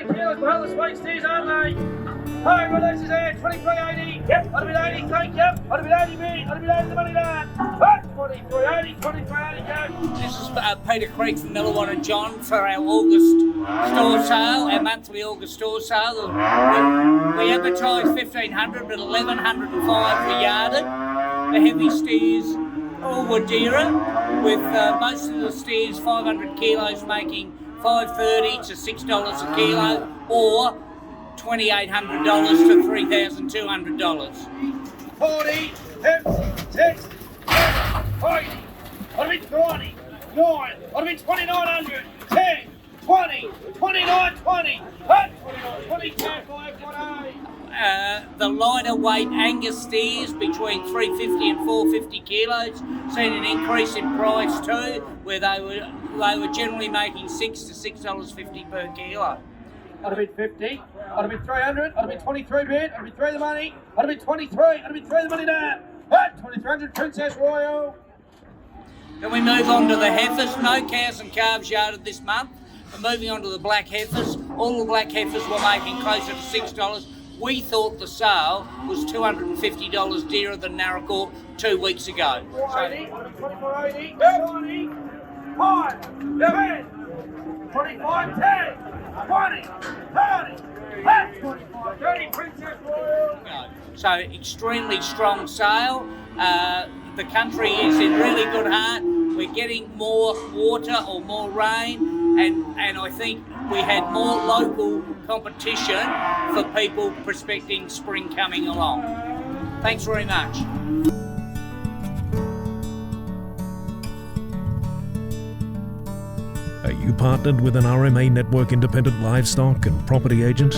20 kilos behind the spike steers, aren't they? Hi, releases there, 23.80. Yep. I'll be 80, thank you. I'll be 80, mate. I'll be 80 the money down. 23.80, 23.80, go. This is Peter Creek from Millawana and John for our August store sale, our monthly August store sale. We advertise 1,500 but 1,105 for yarded. The heavy steers all were dearer, with most of the steers 500 kilos making $5.30 to $6 a kilo, or $2,800 to $3,200. 40, 56, 40, I'll be 20, 9, I'll be 2,900, 10, 20, 29, 20, 22, 5, the lighter weight Angus steers between 350 and 450 kilos seen an increase in price too, where they were generally making $6 to $6.50 per kilo. I'd have been 50, I'd have been 300, I'd have been 23 bid, I'd have been 3 the money, I'd have been 23, I'd have been 3 the money down. 2,300 Princess Royal. Then we move on to the heifers. No cows and calves yarded this month. We're moving on to the black heifers. All the black heifers were making closer to $6. We thought the sale was $250 dearer than Narracourt 2 weeks ago. 480, 2480, 20, 5, 7, 25, 10, 20, 30, 25, 30, Princess Royal. So extremely strong sale. The country is in really good heart. We're getting more water or more rain, and I think we had more local competition for people prospecting spring coming along. Thanks very much. Are you partnered with an RMA Network independent livestock and property agent?